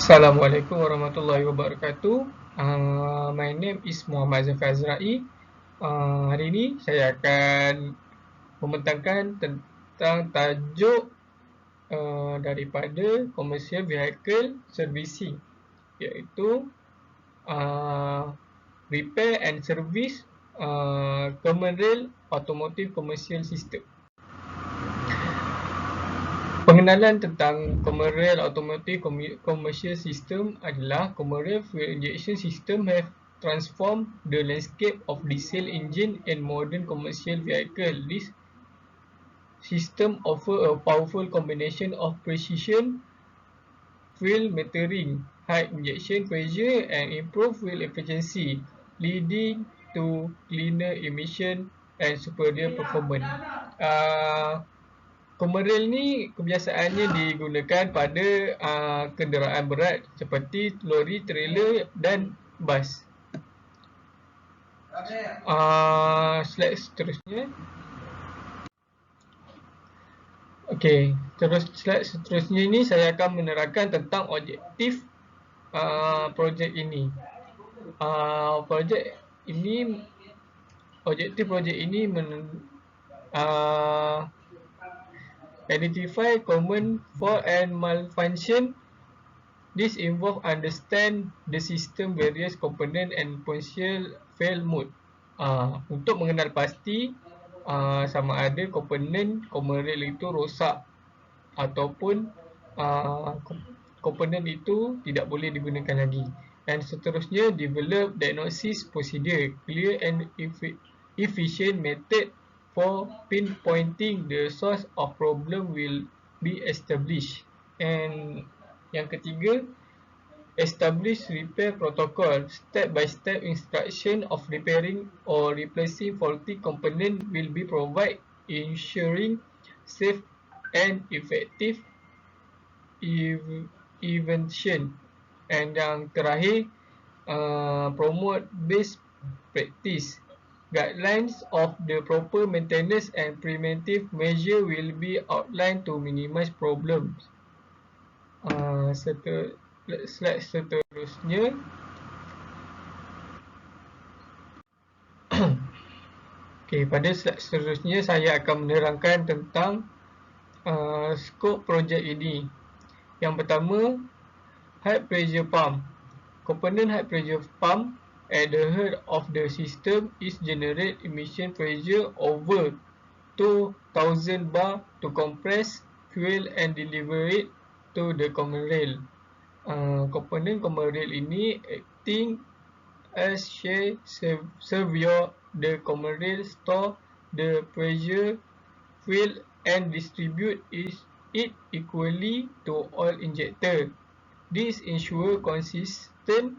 Assalamualaikum warahmatullahi wabarakatuh. My name is Muhammad Zafar Azrai. Hari ini saya akan membentangkan tentang tajuk daripada Commercial Vehicle Servicing, iaitu Repair and Service Common Rail Automotive Commercial System. Pengenalan tentang Common Rail Automotive Commercial System adalah Common Rail Fuel Injection System have transformed the landscape of diesel engine and modern commercial vehicle. This system offer a powerful combination of precision fuel metering, high injection pressure and improved fuel efficiency, leading to cleaner emission and superior performance. Common Rail ni kebiasaannya digunakan pada kenderaan berat seperti lori, trailer dan bas. Slide seterusnya. Okey, slide seterusnya ini saya akan menerangkan tentang objektif projek ini. Objektif projek ini identify common fault and malfunction. This involve understand the system various component and potential fail mode. Untuk mengenal pasti sama ada komponen Common Rail itu rosak ataupun komponen itu tidak boleh digunakan lagi. Dan seterusnya, develop diagnosis procedure, clear and efficient method for pinpointing the source of problem will be established. And yang ketiga, establish repair protocol. Step-by-step instruction of repairing or replacing faulty component will be provided, ensuring safe and effective intervention. And yang terakhir, promote best practice. Guidelines of the proper maintenance and preventive measure will be outlined to minimize problems. Slide seterusnya. Okay, pada slide seterusnya saya akan menerangkan tentang skop projek ini. Yang pertama, high pressure pump. Component high pressure pump at the heart of the system is generate emission pressure over 2000 bar to compress fuel and deliver it to the common rail. Komponen common rail ini acting as share servo the common rail store the pressure fuel and distribute it equally to all injector. This ensure consistent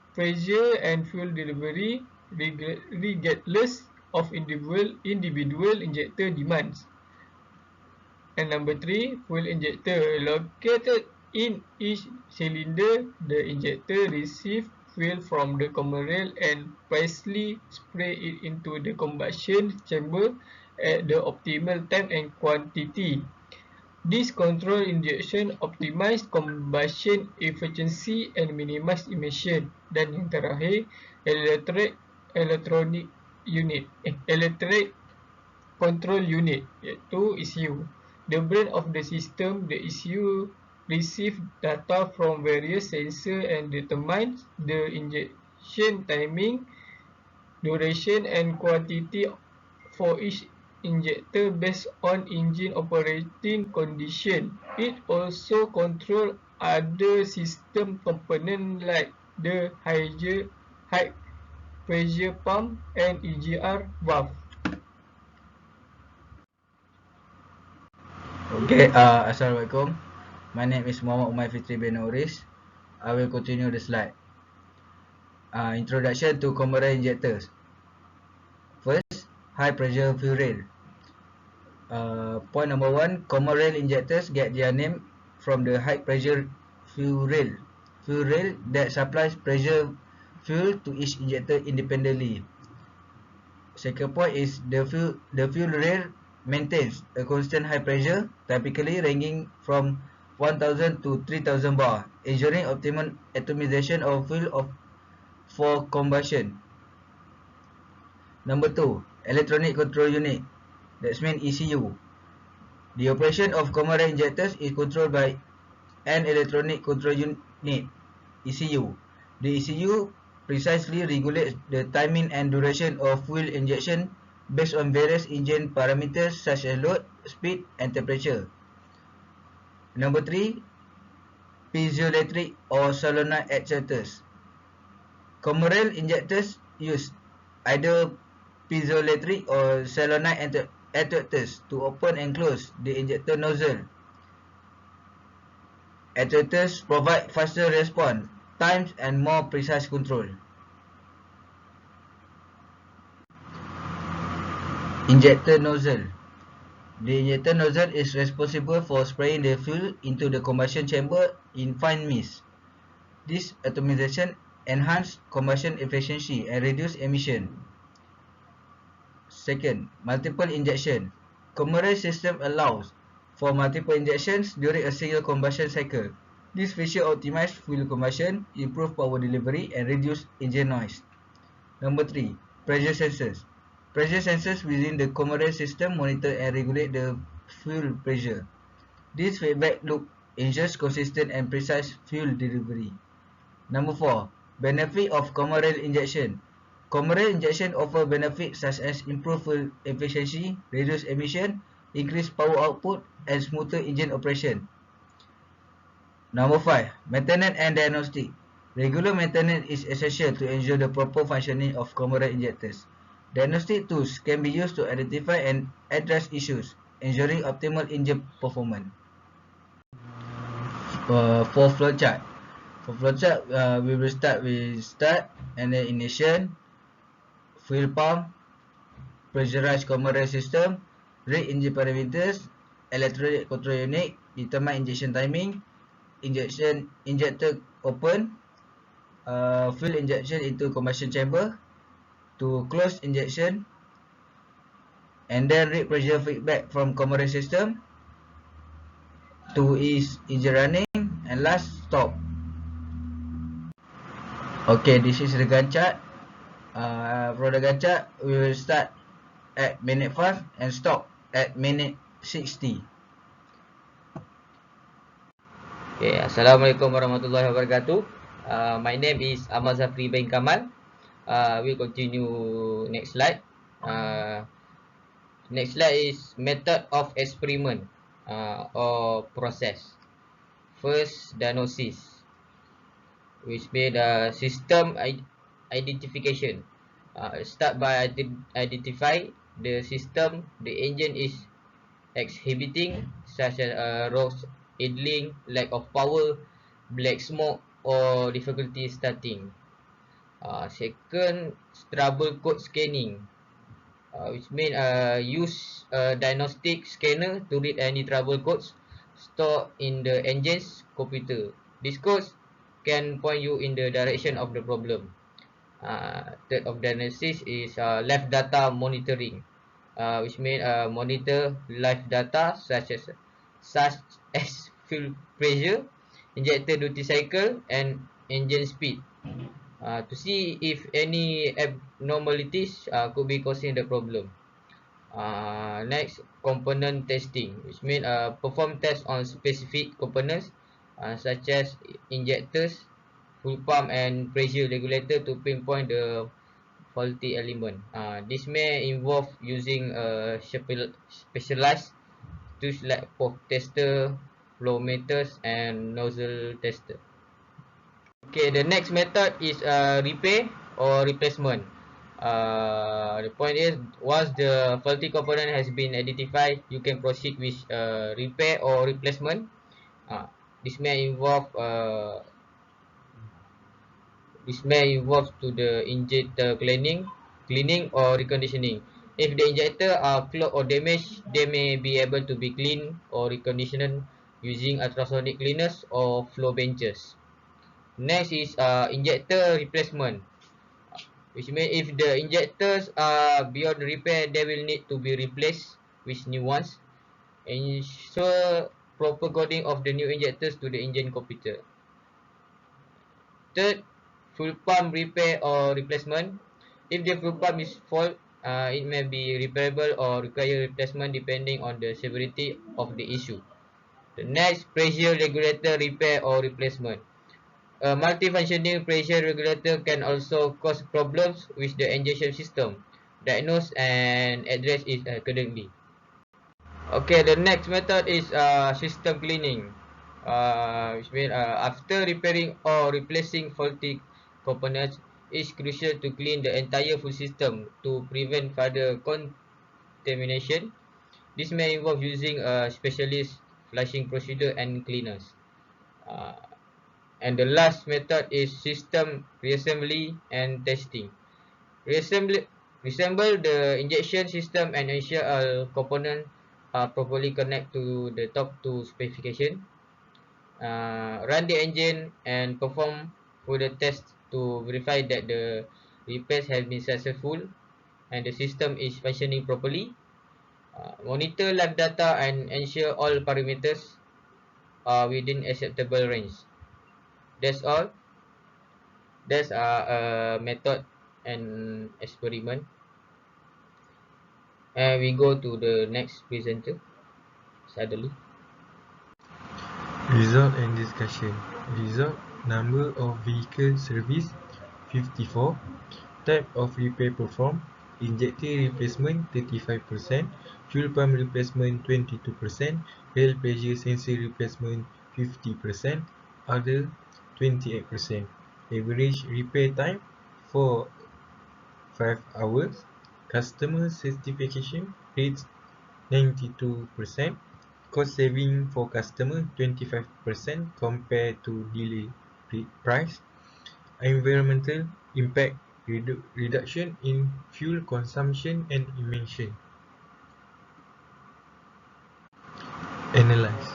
pressure and fuel delivery regardless of individual injector demands. And number 3, fuel injector. Located in each cylinder, the injector receive fuel from the common rail and precisely spray it into the combustion chamber at the optimal time and quantity. This control injection optimize combustion efficiency and minimize emission. Dan yang terakhir, electric control unit, iaitu ECU. The brain of the system, the ECU receive data from various sensor and determines the injection timing, duration and quantity for each injector based on engine operating condition. It also control other system component like the high pressure pump and EGR valve. Okay, Assalamualaikum. My name is Muhammad Umar Fitri bin Noris. I will continue the slide. Introduction to common rail injectors. First, high pressure fuel rail. Point number 1, common rail injectors get their name from the high pressure fuel rail that supplies pressure fuel to each injector independently. Second point is the fuel rail maintains a constant high pressure, typically ranging from 1000 to 3000 bar, ensuring optimal atomization of fuel for combustion. Number 2, electronic control unit, that's mean ECU. The operation of common rail injectors is controlled by an electronic control unit, ECU. The ECU precisely regulates the timing and duration of fuel injection based on various engine parameters such as load, speed, and temperature. Number 3, piezoelectric or solenoid actuators. Common rail injectors use either piezoelectric or solenoid actuators to open and close the injector nozzle. Actuators provide faster response times and more precise control. Injector nozzle. The injector nozzle is responsible for spraying the fuel into the combustion chamber in fine mist. This atomization enhances combustion efficiency and reduces emission. Second, multiple injection. Common rail system allows for multiple injections during a single combustion cycle. This feature optimizes fuel combustion, improve power delivery, and reduce engine noise. Number 3, pressure sensors. Pressure sensors within the common rail system monitor and regulate the fuel pressure. This feedback loop ensures consistent and precise fuel delivery. Number 4, benefit of common rail injection. Common rail injection offer benefits such as improved fuel efficiency, reduced emission, increased power output, and smoother engine operation. Number 5, maintenance and diagnostic. Regular maintenance is essential to ensure the proper functioning of common rail injectors. Diagnostic tools can be used to identify and address issues, ensuring optimal engine performance. For flowchart. For flowchart, we will start with start and then ignition, fuel pump, pressurized common rail system, rate engine parameters, electronic control unit, determine injection timing, injector open, fuel injection into combustion chamber, to close injection, and then rate pressure feedback from common rail system, to is engine running, and last stop. Okay, this is the Gantt chart. From the Gantt chart, we will start at minute 5 and stop at minute 60. Okay, Assalamualaikum warahmatullahi wabarakatuh. My name is Ahmad Zafri bin Kamal. We'll continue next slide. Next slide is method of experiment or process. First, diagnosis, which means system identification. Start by identify the system the engine is exhibiting, such as rocks, idling, lack of power, black smoke, or difficulty starting. Second, trouble code scanning, which means use a diagnostic scanner to read any trouble codes stored in the engine's computer. These codes can point you in the direction of the problem. Third of diagnosis is live data monitoring, which means monitor live data such as fuel pressure, injector duty cycle, and engine speed, to see if any abnormalities could be causing the problem. Next, component testing, which means perform tests on specific components such as injectors, fuel pump, and pressure regulator to pinpoint the faulty element. This may involve using a specialized tools like pop tester, flow meters, and nozzle tester. Okay, the next method is repair or replacement. The point is, once the faulty component has been identified, you can proceed with repair or replacement. This may involve to the injector cleaning or reconditioning. If the injector are clogged or damaged, they may be able to be cleaned or reconditioned using ultrasonic cleaners or flow benches. Next is injector replacement, which means if the injectors are beyond repair, they will need to be replaced with new ones. Ensure proper coding of the new injectors to the engine computer. Third, fuel pump repair or replacement. If the fuel pump is fault, it may be repairable or require replacement depending on the severity of the issue. The next, pressure regulator repair or replacement. A multifunctioning pressure regulator can also cause problems with the injection system. Diagnose and address it accordingly. Okay, the next method is system cleaning, which means after repairing or replacing faulty components, it's crucial to clean the entire full system to prevent further contamination. This may involve using a specialist flushing procedure and cleaners. Uh, and the last method is system reassembly and testing. Reassemble, reassemble the injection system and ensure all components are properly connected to the top two specification. Run the engine and perform further tests to verify that the repairs have been successful and the system is functioning properly. Monitor live data and ensure all parameters are within acceptable range. That's all. That's a method and experiment. And we go to the next presenter, suddenly. Result and discussion. Result: number of vehicle service 54, type of repair performed: injector replacement 35%, fuel pump replacement 22%, rail pressure sensor replacement 50%, other 28%. Average repair time for 5 hours. Customer satisfaction rates 92%. Cost saving for customer 25% compared to delay price. Environmental impact reduction in fuel consumption and emission. Analyze.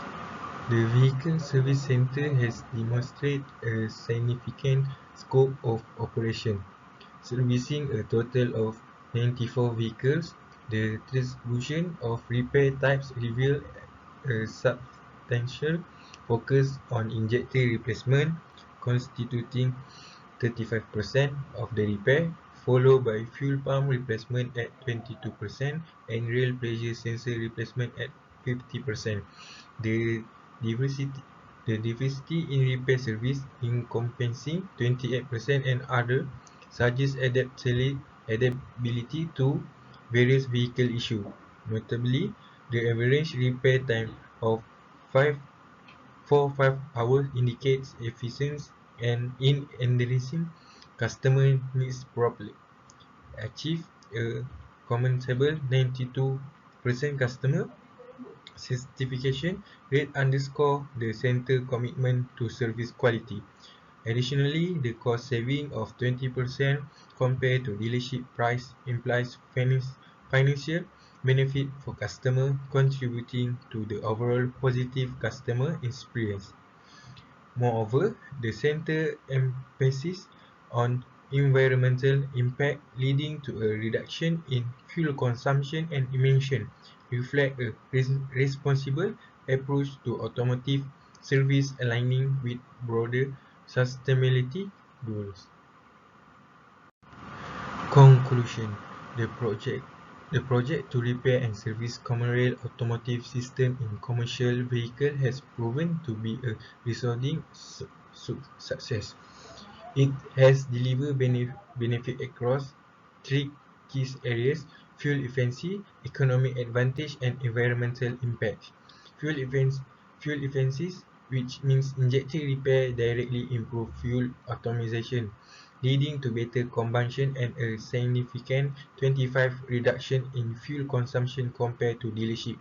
The vehicle service center has demonstrated a significant scope of operation, servicing a total of 94 vehicles. The distribution of repair types reveals a substantial focus on injector replacement, constituting 35% of the repair, followed by fuel pump replacement at 22% and rail pressure sensor replacement at 50%. The diversity in repair service, encompassing 28% and other, suggests adaptability to various vehicle issues. Notably, the average repair time of 5 hours indicates efficiency and in addressing customer needs properly. Achieve a commendable 92% customer satisfaction rate underscore the center commitment to service quality. Additionally, the cost saving of 20% compared to dealership price implies financial benefit for customer, contributing to the overall positive customer experience. Moreover, the center emphasis on environmental impact, leading to a reduction in fuel consumption and emission, reflect a responsible approach to automotive service aligning with broader sustainability goals. Conclusion: The project to repair and service common rail automotive system in commercial vehicle has proven to be a resounding success. It has delivered benefit across three key areas: fuel efficiency, economic advantage, and environmental impact. Fuel efficiency, which means injector repair directly improve fuel optimization, leading to better combustion and a significant 25% reduction in fuel consumption compared to dealership.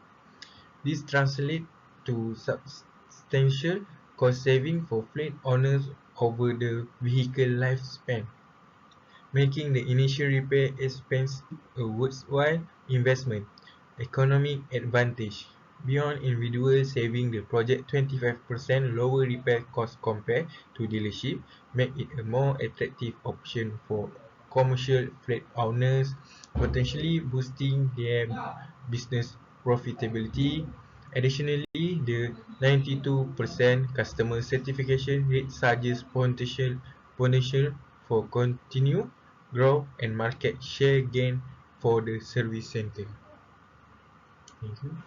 This translates to substantial cost saving for fleet owners over the vehicle lifespan, making the initial repair expense a worthwhile investment. Economic advantage: beyond individual saving, the project 25% lower repair cost compared to dealership make it a more attractive option for commercial fleet owners, potentially boosting their business profitability. Additionally, the 92% customer satisfaction rate suggests potential for continued growth and market share gain for the service center. Thank you.